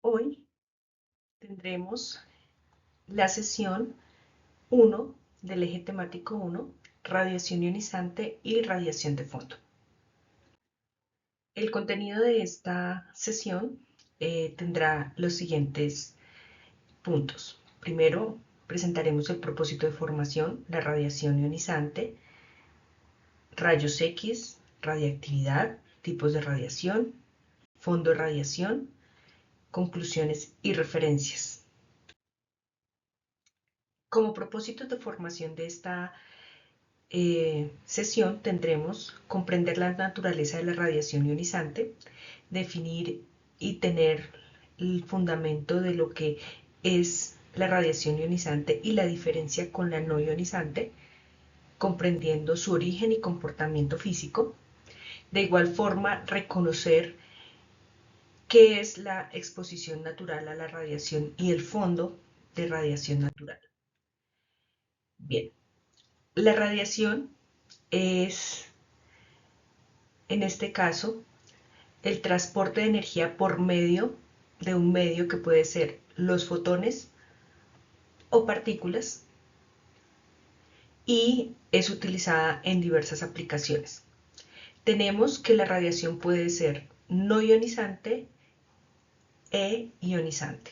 Hoy tendremos la sesión 1 del eje temático 1, radiación ionizante y radiación de fondo. El contenido de esta sesión tendrá los siguientes puntos. Primero, presentaremos el propósito de formación, la radiación ionizante, rayos X, radiactividad, tipos de radiación, fondo de radiación, conclusiones y referencias. Como propósitos de formación de esta sesión tendremos comprender la naturaleza de la radiación ionizante, definir y tener el fundamento de lo que es la radiación ionizante y la diferencia con la no ionizante, comprendiendo su origen y comportamiento físico. De igual forma, reconocer qué es la exposición natural a la radiación y el fondo de radiación natural. Bien, la radiación es, en este caso, el transporte de energía por medio de un medio que puede ser los fotones o partículas y es utilizada en diversas aplicaciones. Tenemos que la radiación puede ser no ionizante e ionizante.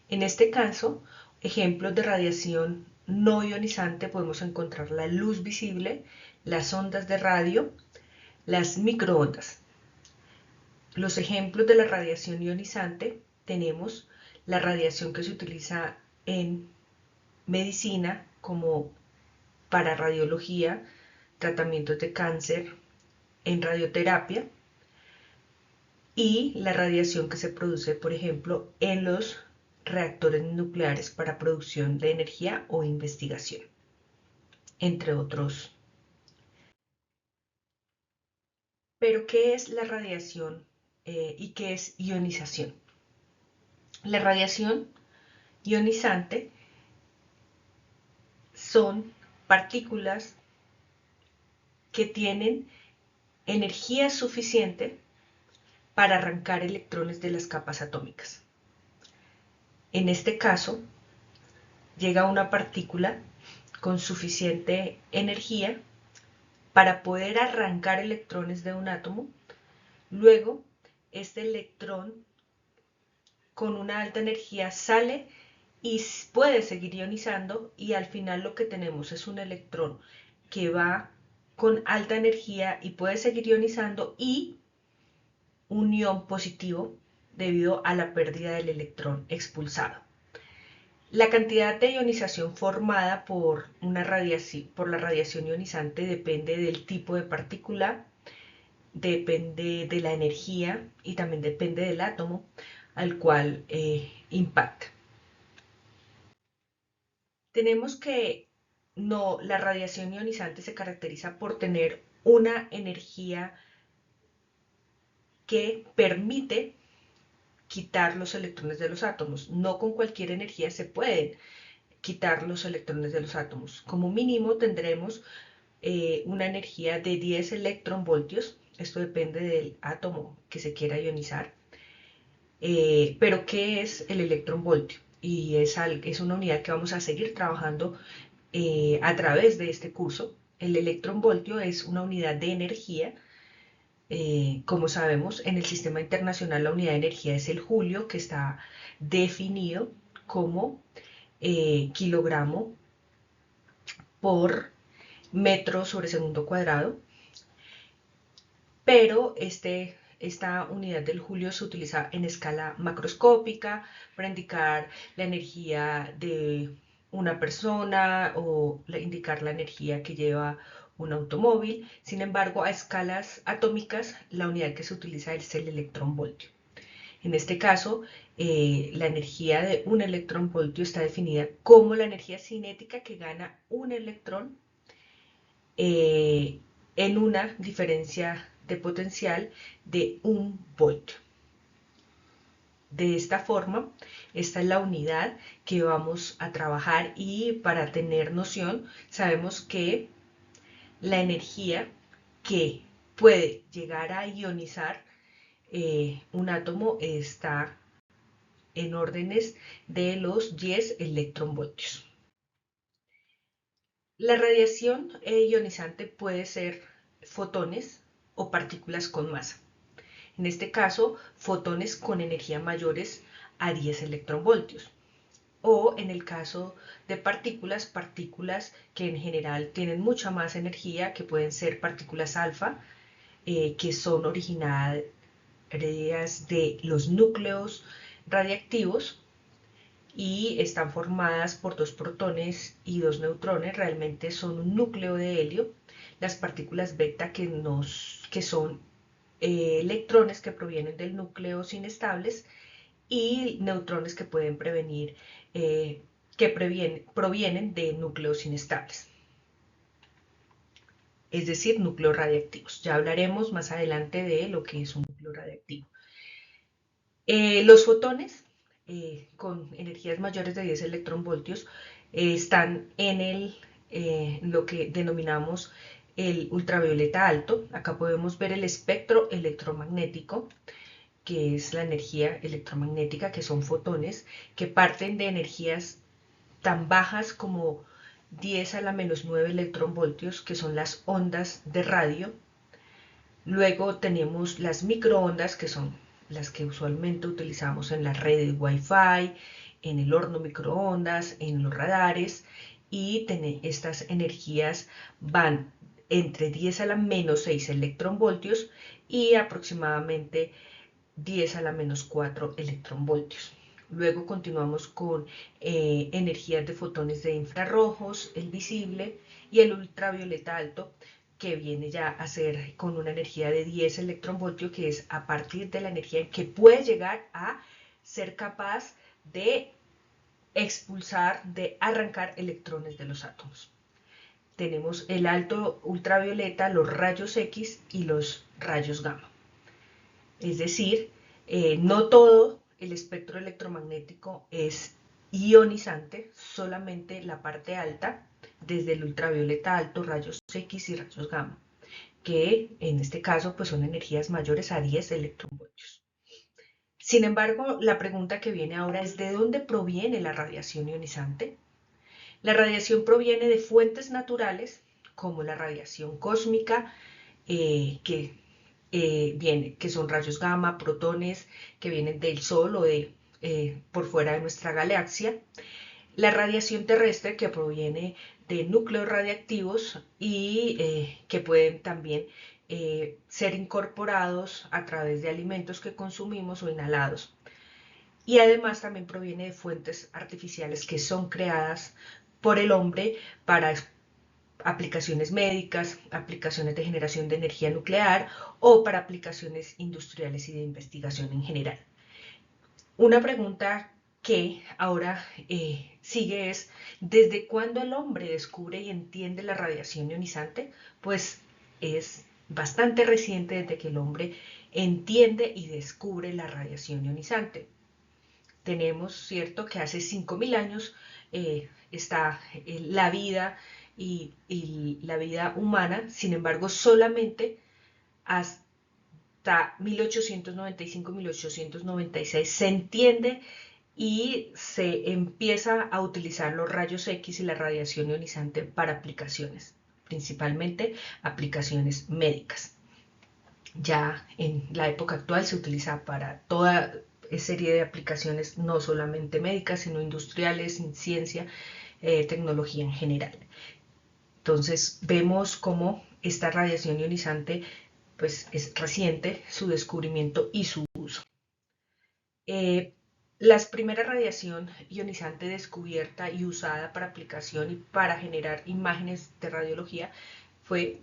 En este caso, ejemplos de radiación no ionizante podemos encontrar la luz visible, las ondas de radio, las microondas. Los ejemplos de la radiación ionizante tenemos la radiación que se utiliza en medicina como para radiología, tratamientos de cáncer, en radioterapia y la radiación que se produce, por ejemplo, en los reactores nucleares para producción de energía o investigación, entre otros. Pero, ¿qué es la radiación y qué es ionización? La radiación ionizante son partículas que tienen energía suficiente para arrancar electrones de las capas atómicas. En este caso, llega una partícula con suficiente energía para poder arrancar electrones de un átomo. Luego, este electrón con una alta energía sale y puede seguir ionizando y al final lo que tenemos es un electrón que va con alta energía y puede seguir ionizando y un ion positivo debido a la pérdida del electrón expulsado. La cantidad de ionización formada por la radiación ionizante depende del tipo de partícula, depende de la energía y también depende del átomo al cual impacta. Tenemos que la radiación ionizante se caracteriza por tener una energía que permite quitar los electrones de los átomos. No con cualquier energía se pueden quitar los electrones de los átomos. Como mínimo tendremos una energía de 10 electronvoltios. Esto depende del átomo que se quiera ionizar. Pero ¿qué es el electronvoltio? Y es una unidad que vamos a seguir trabajando a través de este curso. El electronvoltio es una unidad de energía. Como sabemos, en el sistema internacional la unidad de energía es el julio, que está definido como kilogramo por metro sobre segundo cuadrado, pero esta unidad del julio se utiliza en escala macroscópica para indicar la energía de una persona o indicar la energía que lleva un automóvil. Sin embargo, a escalas atómicas, la unidad que se utiliza es el electronvoltio. En este caso, la energía de un electronvoltio está definida como la energía cinética que gana un electrón en una diferencia de potencial de 1 voltio. De esta forma, esta es la unidad que vamos a trabajar y para tener noción, sabemos que la energía que puede llegar a ionizar un átomo está en órdenes de los 10 electronvoltios. La radiación ionizante puede ser fotones o partículas con masa. En este caso, fotones con energía mayores a 10 electronvoltios. O en el caso de partículas, partículas que en general tienen mucha más energía, que pueden ser partículas alfa, que son originadas de los núcleos radiactivos y están formadas por dos protones y dos neutrones, realmente son un núcleo de helio. Las partículas beta que son electrones que provienen del núcleo inestables y neutrones que pueden provienen de núcleos inestables, es decir, núcleos radiactivos. Ya hablaremos más adelante de lo que es un núcleo radiactivo. Los fotones con energías mayores de 10 electronvoltios están en lo que denominamos el ultravioleta alto. Acá podemos ver el espectro electromagnético, que es la energía electromagnética, que son fotones, que parten de energías tan bajas como 10 a la menos 9 electronvoltios, que son las ondas de radio. Luego tenemos las microondas, que son las que usualmente utilizamos en las redes Wi-Fi, en el horno microondas, en los radares, y estas energías van entre 10 a la menos 6 electronvoltios y aproximadamente 10 a la menos 4 electronvoltios. Luego continuamos con energías de fotones de infrarrojos, el visible y el ultravioleta alto, que viene ya a ser con una energía de 10 electronvoltios, que es a partir de la energía que puede llegar a ser capaz de expulsar, de arrancar electrones de los átomos. Tenemos el alto ultravioleta, los rayos X y los rayos gamma. Es decir, no todo el espectro electromagnético es ionizante, solamente la parte alta, desde el ultravioleta alto, rayos X y rayos gamma, que en este caso pues son energías mayores a 10 electronvoltios. Sin embargo, la pregunta que viene ahora es: ¿de dónde proviene la radiación ionizante? La radiación proviene de fuentes naturales, como la radiación cósmica, que son rayos gamma, protones que vienen del Sol o por fuera de nuestra galaxia. La radiación terrestre, que proviene de núcleos radiactivos y que pueden también ser incorporados a través de alimentos que consumimos o inhalados. Y además también proviene de fuentes artificiales que son creadas por el hombre para aplicaciones médicas, aplicaciones de generación de energía nuclear o para aplicaciones industriales y de investigación en general. Una pregunta que ahora sigue es: ¿desde cuándo el hombre descubre y entiende la radiación ionizante? Pues es bastante reciente desde que el hombre entiende y descubre la radiación ionizante. Tenemos, cierto, que hace 5.000 años está la vida y la vida humana. Sin embargo, solamente hasta 1895-1896 se entiende y se empieza a utilizar los rayos X y la radiación ionizante para aplicaciones, principalmente aplicaciones médicas. Ya en la época actual se utiliza para toda serie de aplicaciones, no solamente médicas, sino industriales, en ciencia, tecnología en general. Entonces vemos cómo esta radiación ionizante pues es reciente, su descubrimiento y su uso. La primera radiación ionizante descubierta y usada para aplicación y para generar imágenes de radiología fue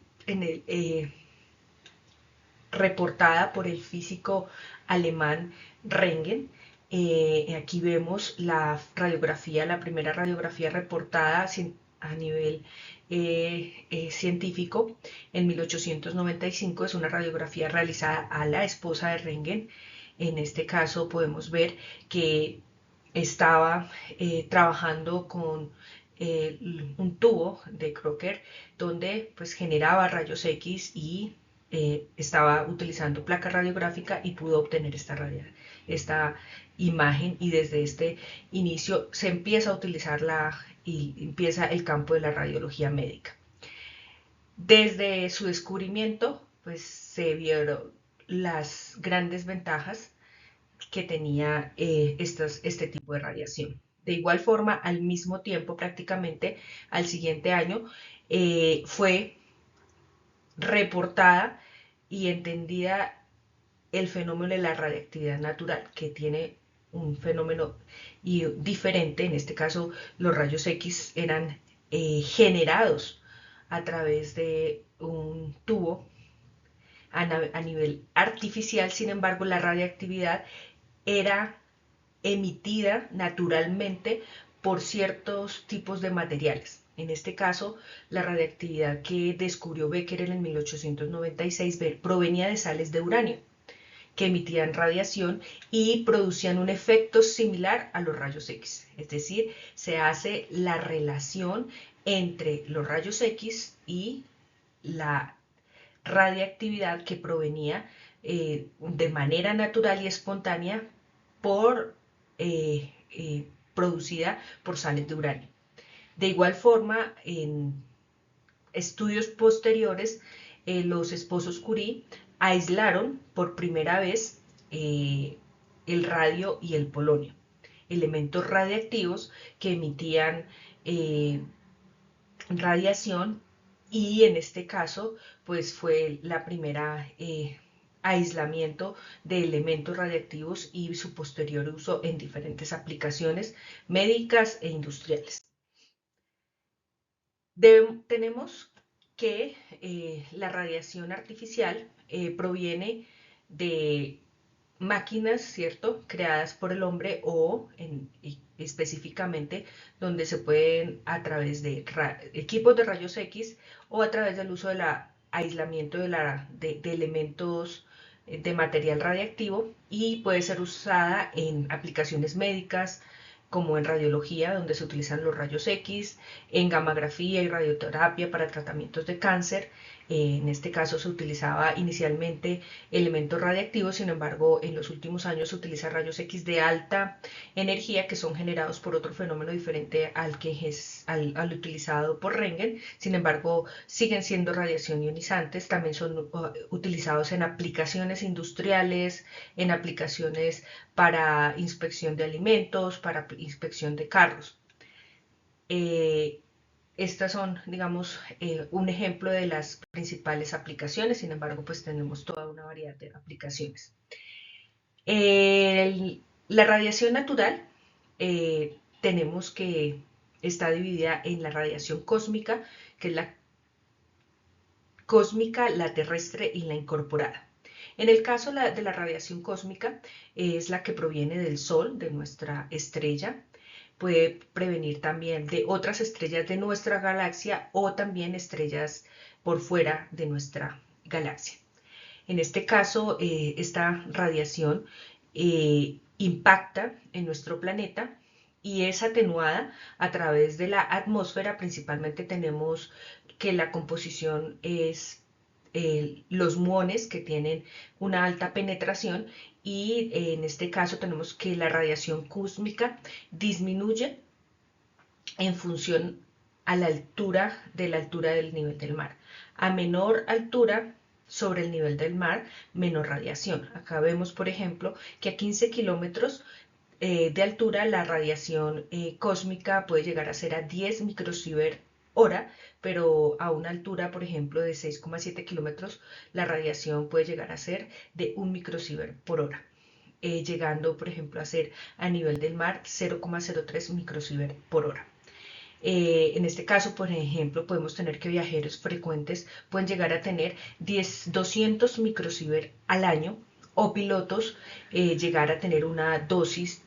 reportada por el físico alemán Röntgen. Aquí vemos la primera radiografía reportada a nivel científico en 1895. Es una radiografía realizada a la esposa de Röntgen. En este caso podemos ver que estaba trabajando con un tubo de Crocker donde pues generaba rayos X y estaba utilizando placa radiográfica y pudo obtener esta imagen, y desde este inicio se empieza a utilizar y empieza el campo de la radiología médica. Desde su descubrimiento, pues se vieron las grandes ventajas que tenía este tipo de radiación. De igual forma, al mismo tiempo, prácticamente al siguiente año, fue reportada y entendida el fenómeno de la radiactividad natural, que tiene un fenómeno diferente. En este caso, los rayos X eran generados a través de un tubo a nivel artificial. Sin embargo, la radiactividad era emitida naturalmente por ciertos tipos de materiales. En este caso, la radiactividad que descubrió Becquerel en 1896 provenía de sales de uranio, que emitían radiación y producían un efecto similar a los rayos X. Es decir, se hace la relación entre los rayos X y la radiactividad que provenía de manera natural y espontánea eh, producida por sales de uranio. De igual forma, en estudios posteriores, los esposos Curie aislaron por primera vez el radio y el polonio, elementos radiactivos que emitían radiación, y en este caso pues fue la primera aislamiento de elementos radiactivos y su posterior uso en diferentes aplicaciones médicas e industriales. Tenemos que la radiación artificial proviene de máquinas, ¿cierto?, creadas por el hombre, o específicamente donde se pueden, a través de equipos de rayos X o a través del uso del aislamiento de elementos de material radiactivo, y puede ser usada en aplicaciones médicas como en radiología, donde se utilizan los rayos X, en gammagrafía y radioterapia para tratamientos de cáncer. En este caso se utilizaba inicialmente elementos radiactivos, sin embargo en los últimos años se utiliza rayos X de alta energía, que son generados por otro fenómeno diferente al utilizado por Röntgen. Sin embargo, siguen siendo radiación ionizantes. También son utilizados en aplicaciones industriales, en aplicaciones para inspección de alimentos, para inspección de carros. Estas son, digamos, un ejemplo de las principales aplicaciones. Sin embargo, pues tenemos toda una variedad de aplicaciones. La radiación natural, tenemos que está dividida en la radiación cósmica, que es la cósmica, la terrestre y la incorporada. En el caso de la radiación cósmica, es la que proviene del Sol, de nuestra estrella. Puede prevenir también de otras estrellas de nuestra galaxia, o también estrellas por fuera de nuestra galaxia. En este caso, esta radiación impacta en nuestro planeta y es atenuada a través de la atmósfera. Principalmente tenemos que la composición es los muones, que tienen una alta penetración, y en este caso tenemos que la radiación cósmica disminuye en función a la altura del nivel del mar. A menor altura sobre el nivel del mar, menor radiación. Acá vemos, por ejemplo, que a 15 kilómetros de altura la radiación cósmica puede llegar a ser a 10 microsievert hora, pero a una altura, por ejemplo, de 6,7 kilómetros, la radiación puede llegar a ser de 1 microsievert por hora, llegando, por ejemplo, a ser a nivel del mar 0,03 microsievert por hora. En este caso, por ejemplo, podemos tener que viajeros frecuentes pueden llegar a tener 200 microsievert al año, o pilotos llegar a tener una dosis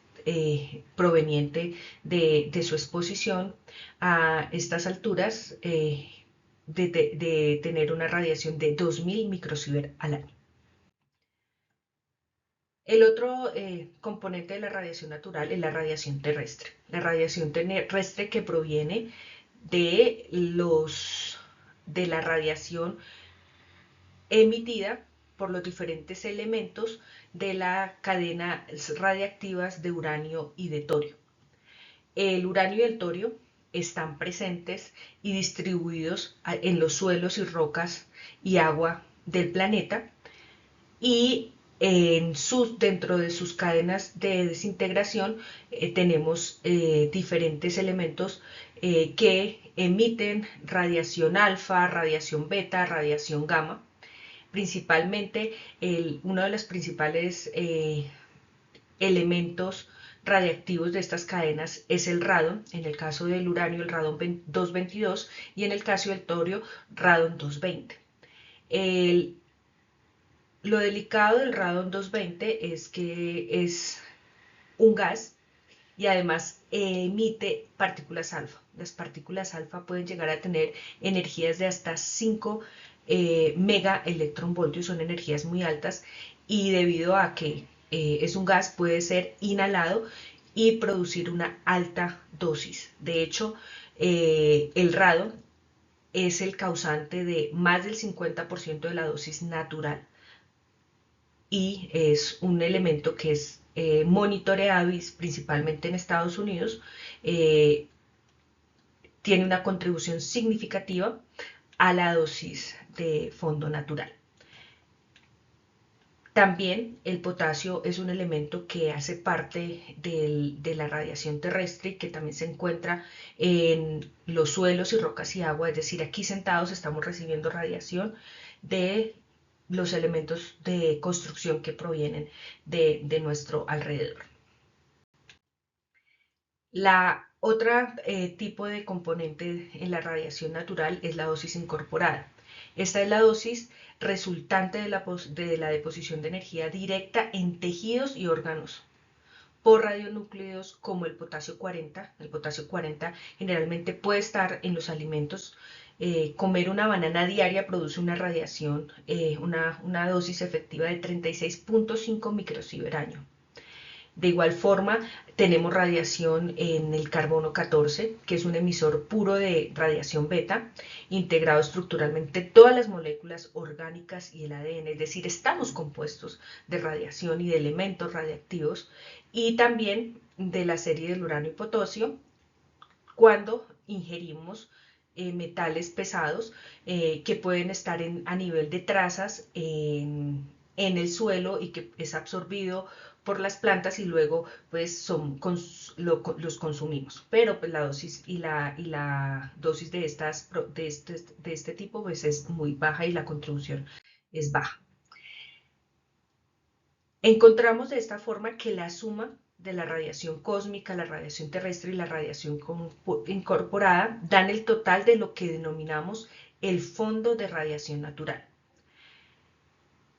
proveniente de su exposición a estas alturas, de tener una radiación de 2000 microsievert al año. El otro componente de la radiación natural es la radiación terrestre. La radiación terrestre, que proviene de la radiación emitida por los diferentes elementos de la cadena radiactivas de uranio y de torio. El uranio y el torio están presentes y distribuidos en los suelos y rocas y agua del planeta, y dentro de sus cadenas de desintegración tenemos diferentes elementos que emiten radiación alfa, radiación beta, radiación gamma. Principalmente uno de los principales elementos radiactivos de estas cadenas es el radon, en el caso del uranio el radon 222 y en el caso del torio radon 220. Lo delicado del radon 220 es que es un gas y además emite partículas alfa. Las partículas alfa pueden llegar a tener energías de hasta 5 mega electronvoltios, son energías muy altas, y debido a que es un gas puede ser inhalado y producir una alta dosis. De hecho, el radon es el causante de más del 50% de la dosis natural y es un elemento que es monitoreado principalmente en Estados Unidos. Tiene una contribución significativa a la dosis de fondo natural. También el potasio es un elemento que hace parte de la radiación terrestre y que también se encuentra en los suelos y rocas y agua, es decir, aquí sentados estamos recibiendo radiación de los elementos de construcción que provienen de nuestro alrededor. La otra tipo de componente en la radiación natural es la dosis incorporada. Esta es la dosis resultante de la deposición de energía directa en tejidos y órganos por radionúclidos como el potasio 40. El potasio 40 generalmente puede estar en los alimentos. Comer una banana diaria produce una radiación, una dosis efectiva de 36.5 microsievert año. De igual forma, tenemos radiación en el carbono 14, que es un emisor puro de radiación beta, integrado estructuralmente todas las moléculas orgánicas y el ADN, es decir, estamos compuestos de radiación y de elementos radiactivos, y también de la serie del uranio y potasio, cuando ingerimos metales pesados que pueden estar a nivel de trazas en el suelo y que es absorbido por las plantas y luego pues los consumimos. Pero pues la dosis y la dosis de este tipo pues es muy baja y la contribución es baja. Encontramos de esta forma que la suma de la radiación cósmica, la radiación terrestre y la radiación incorporada dan el total de lo que denominamos el fondo de radiación natural.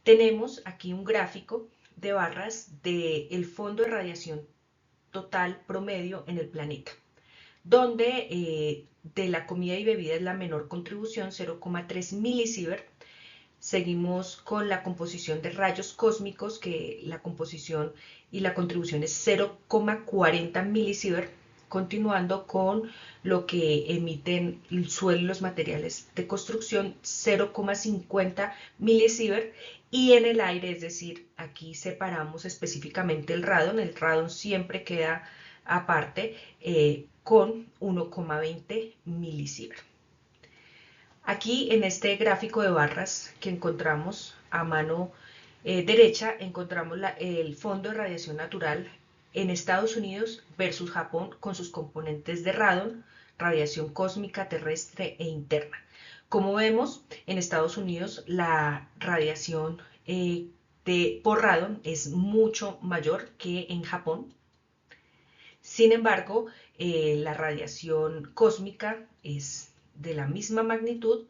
Tenemos aquí un gráfico de barras del fondo de radiación total promedio en el planeta, donde de la comida y bebida es la menor contribución, 0,3 milisievert. Seguimos con la composición de rayos cósmicos, que la composición y la contribución es 0,40 milisievert, continuando con lo que emiten el suelo y los materiales de construcción, 0,50 milisievert, y en el aire, es decir, aquí separamos específicamente el radon siempre queda aparte, con 1,20 milisievert. Aquí en este gráfico de barras que encontramos a mano derecha, encontramos el fondo de radiación natural en Estados Unidos versus Japón con sus componentes de radon, radiación cósmica, terrestre e interna. Como vemos, en Estados Unidos la radiación por radon es mucho mayor que en Japón. Sin embargo, la radiación cósmica es de la misma magnitud,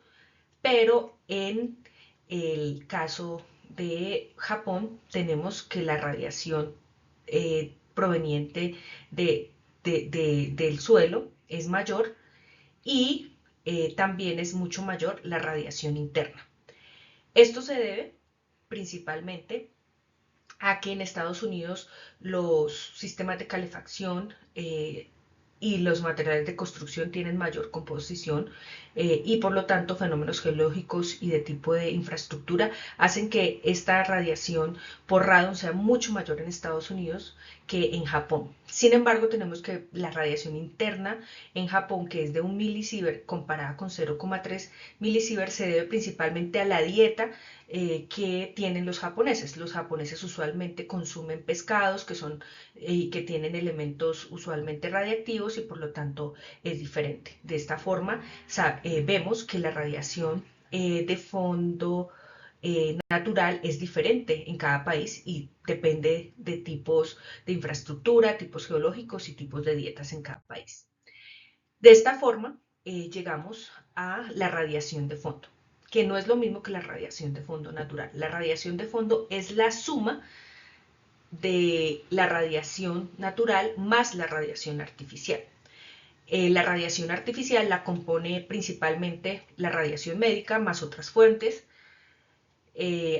pero en el caso de Japón tenemos que la radiación proveniente del suelo es mayor y también es mucho mayor la radiación interna. Esto se debe principalmente a que en Estados Unidos los sistemas de calefacción y los materiales de construcción tienen mayor composición y por lo tanto fenómenos geológicos y de tipo de infraestructura hacen que esta radiación por radon sea mucho mayor en Estados Unidos que en Japón. Sin embargo, tenemos que la radiación interna en Japón, que es de 1 milisievert comparada con 0,3 milisievert, se debe principalmente a la dieta que tienen los japoneses. Los japoneses usualmente consumen pescados que tienen elementos usualmente radiactivos y por lo tanto es diferente. De esta forma vemos que la radiación de fondo natural es diferente en cada país y depende de tipos de infraestructura, tipos geológicos y tipos de dietas en cada país. De esta forma llegamos a la radiación de fondo, que no es lo mismo que la radiación de fondo natural. La radiación de fondo es la suma de la radiación natural más la radiación artificial. La radiación artificial la compone principalmente la radiación médica más otras fuentes.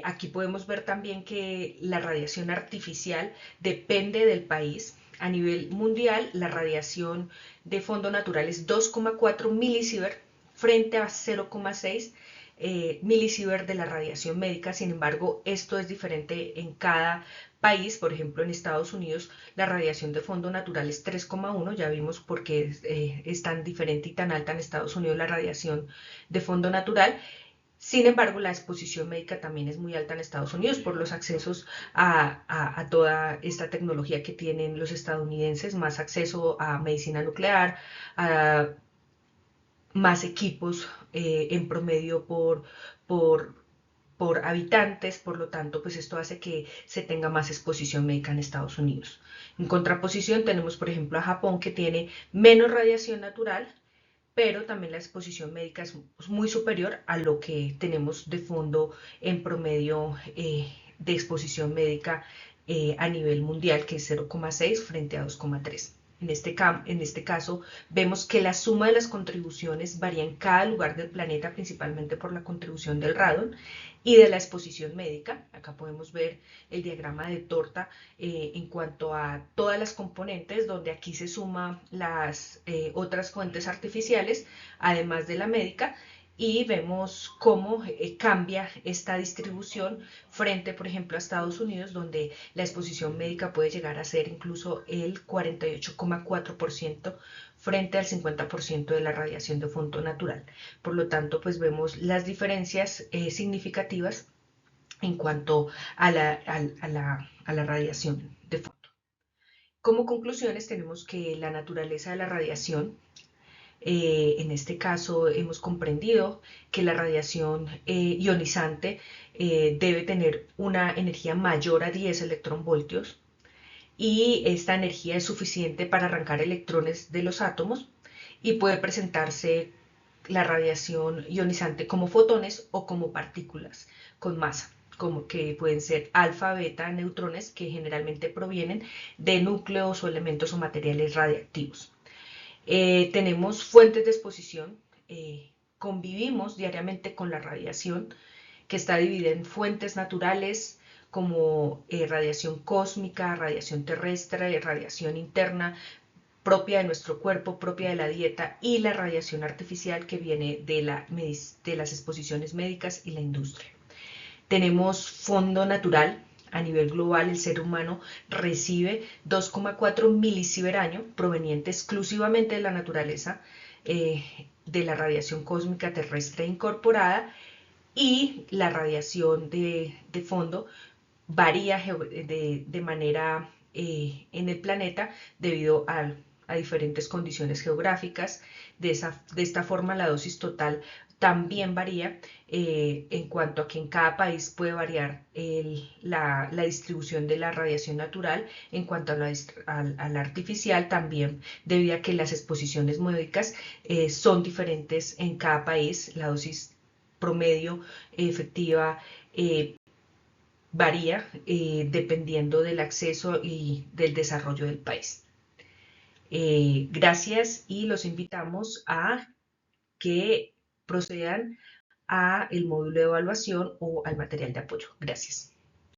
Aquí podemos ver también que la radiación artificial depende del país. A nivel mundial, la radiación de fondo natural es 2,4 milisievert frente a 0,6 milisievert de la radiación médica. Sin embargo, esto es diferente en cada país. Por ejemplo, en Estados Unidos la radiación de fondo natural es 3,1. Ya vimos por qué es tan diferente y tan alta en Estados Unidos la radiación de fondo natural. Sin embargo, la exposición médica también es muy alta en Estados Unidos por los accesos a toda esta tecnología que tienen los estadounidenses, más acceso a medicina nuclear, a más equipos en promedio por, por habitantes, por lo tanto, pues esto hace que se tenga más exposición médica en Estados Unidos. En contraposición tenemos, por ejemplo, a Japón, que tiene menos radiación natural, pero también la exposición médica es muy superior a lo que tenemos de fondo en promedio de exposición médica a nivel mundial, que es 0,6 frente a 2,3. En este caso, vemos que la suma de las contribuciones varía en cada lugar del planeta, principalmente por la contribución del radon y de la exposición médica. Acá podemos ver el diagrama de torta en cuanto a todas las componentes, donde aquí se suman las otras fuentes artificiales, además de la médica, y vemos cómo cambia esta distribución frente, por ejemplo, a Estados Unidos, donde la exposición médica puede llegar a ser incluso el 48,4% frente al 50% de la radiación de fondo natural. Por lo tanto, pues vemos las diferencias significativas en cuanto a la radiación de fondo. Como conclusiones tenemos que la naturaleza de la radiación, en este caso hemos comprendido que la radiación ionizante debe tener una energía mayor a 10 electronvoltios y esta energía es suficiente para arrancar electrones de los átomos y puede presentarse la radiación ionizante como fotones o como partículas con masa, como que pueden ser alfa, beta, neutrones, que generalmente provienen de núcleos o elementos o materiales radiactivos. Tenemos fuentes de exposición, convivimos diariamente con la radiación, que está dividida en fuentes naturales como radiación cósmica, radiación terrestre, radiación interna, propia de nuestro cuerpo, propia de la dieta, y la radiación artificial que viene de las exposiciones médicas y la industria. Tenemos fondo natural. A nivel global, el ser humano recibe 2,4 milisievert año proveniente exclusivamente de la naturaleza, de la radiación cósmica terrestre incorporada, y la radiación de fondo varía de manera en el planeta debido a diferentes condiciones geográficas. De esta forma, la dosis total también varía en cuanto a que en cada país puede variar la distribución de la radiación natural. En cuanto a la artificial, también debido a que las exposiciones médicas son diferentes en cada país. La dosis promedio efectiva varía dependiendo del acceso y del desarrollo del país. Gracias y los invitamos a que procedan a el módulo de evaluación o al material de apoyo. Gracias.